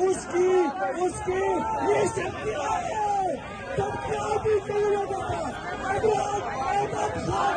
उसकी ये शक्तियां है, तब क्या भी करूँगा पूरा पाकिस्तान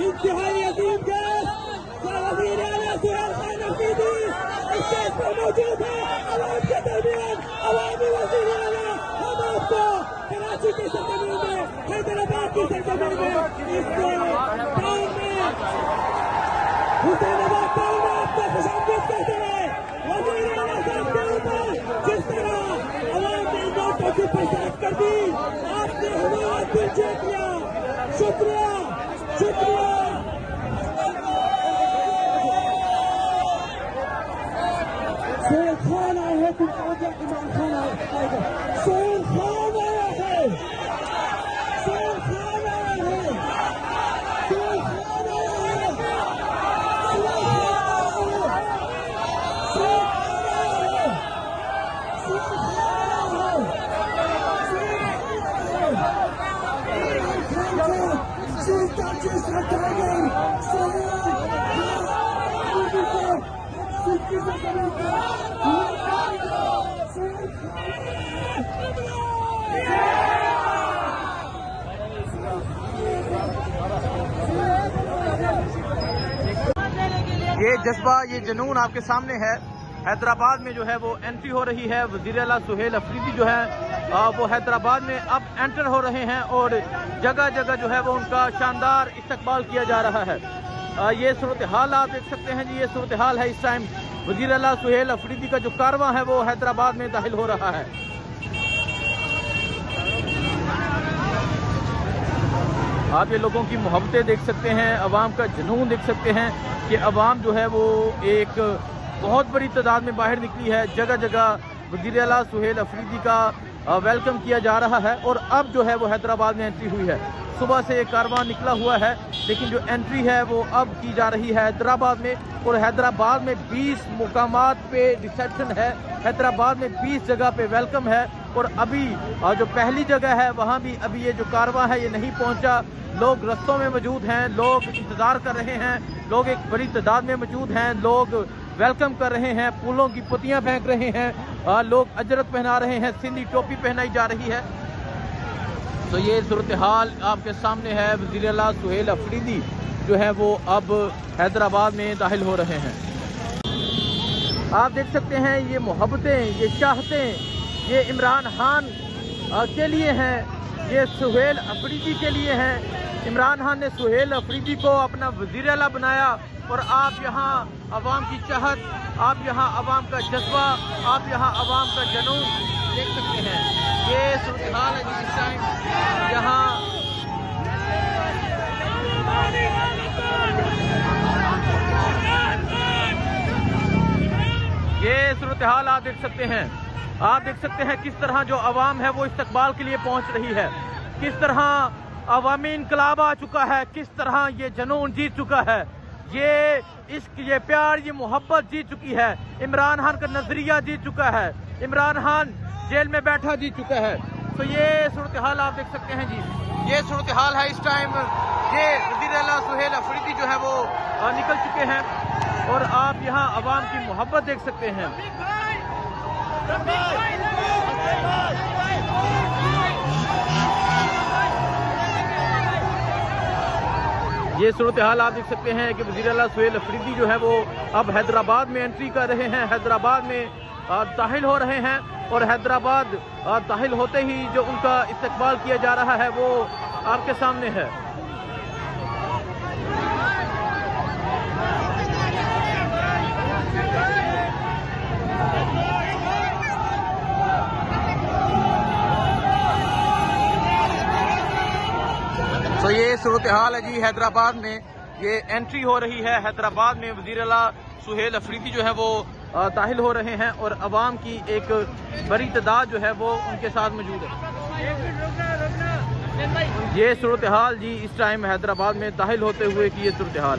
इंतहाई अजीम गेस्ट वज़ीर आला सुहेल खान अफरीदी स्टेज पर मौजूद है। आवाम के दरमियान अवामी वज़ीर आला हम आपको कराची की सरजमीन में, हैदराबाद की सरजमीन में, इस टाउन में, हुसैनाबाद टाउन में आपको खुशामदीद कहते हैं। वज़ीर आला साहब के ऊपर जिस तरह अवाम ने नोटों की बरसात कर दी, आपने हमारा दिल जीत लिया। शुक्रिया शुक्रिया। सोहेल खान आए हैं, तुमको हो गया इमरान खान आएगा। सोहेल खान आया है, सोहेल खान आया है, सोहेल खान आया है, सोहेल खान आया है, सोहेल खान ये जज्बा, ये जुनून आपके सामने है। हैदराबाद में जो है वो एंट्री हो रही है। वज़ीर आला सुहेल अफरीदी जो है वो हैदराबाद में अब एंटर हो रहे हैं और जगह जगह जो है वो उनका शानदार इस्तकबाल किया जा रहा है। ये सूरत हाल आप देख सकते हैं जी, ये सूरत हाल है इस टाइम। वज़ीर आला सुहेल अफरीदी का जो कारवां है वो हैदराबाद में दाखिल हो रहा है। आप ये लोगों की मोहब्बतें देख सकते हैं, अवाम का जुनून देख सकते हैं कि अवाम जो है वो एक बहुत बड़ी तादाद में बाहर निकली है। जगह जगह वज़ीर आला सुहेल अफरीदी का वेलकम किया जा रहा है और अब जो है वो हैदराबाद में एंट्री हुई है। सुबह से ये कारवां निकला हुआ है, लेकिन जो एंट्री है वो अब की जा रही है हैदराबाद में। और हैदराबाद में 20 मुकामात पे रिसेप्शन है, हैदराबाद में 20 जगह पे वेलकम है। और अभी जो पहली जगह है वहाँ भी अभी ये जो कारवां है ये नहीं पहुँचा। लोग रस्तों में मौजूद हैं, लोग इंतज़ार कर रहे हैं, लोग एक बड़ी तादाद में मौजूद हैं, लोग वेलकम कर रहे हैं, फूलों की पत्तियां फेंक रहे हैं, लोग अजरक पहना रहे हैं, सिंधी टोपी पहनाई जा रही है। तो ये सूरत हाल आपके सामने है। वज़ीर आला सुहेल अफरीदी जो है वो अब हैदराबाद में दाखिल हो रहे हैं। आप देख सकते हैं ये मोहब्बतें, ये चाहतें ये इमरान खान के लिए हैं, ये सुहेल अफरीदी के लिए हैं। इमरान खान ने सुहेल अफरीदी को अपना वज़ीर आला बनाया और आप यहाँ अवाम की चाहत, आप यहाँ अवाम का जज्बा, आप यहाँ अवाम का जुनून देख सकते हैं। ये सूरत हाल है जिस टाइम यहाँ ये सूरत हाल आप देख सकते हैं। आप देख सकते हैं किस तरह जो अवाम है वो इस्तकबाल के लिए पहुंच रही है, किस तरह अवामी इनकलाब आ चुका है, किस तरह ये जुनून जीत चुका है, ये इश्क, ये प्यार, ये मोहब्बत जीत चुकी है। इमरान खान का नजरिया जीत चुका है, इमरान खान जेल में बैठा जीत चुका है। तो ये सूरत हाल आप देख सकते हैं जी, ये सूरत हाल है इस टाइम। ये वज़ीर आला सुहेल अफरीदी जो है वो निकल चुके हैं और आप यहाँ अवाम की मोहब्बत देख सकते हैं। ये सूरत हाल आप देख सकते हैं कि वज़ीर आला सुहेल अफरीदी जो है वो अब हैदराबाद में एंट्री कर रहे हैं, हैदराबाद में दाखिल हो रहे हैं। और हैदराबाद दाखिल होते ही जो उनका इस्तकबाल किया जा रहा है वो आपके सामने है। तो ये सूरत हाल है जी हैदराबाद में, ये एंट्री हो रही है हैदराबाद में। वज़ीर आला सुहेल अफरीदी जो है वो दाखिल हो रहे हैं और अवाम की एक बड़ी तादाद जो है वो उनके साथ मौजूद है। ये सूरत हाल जी इस टाइम हैदराबाद में दाखिल होते हुए की ये सूरत हाल है।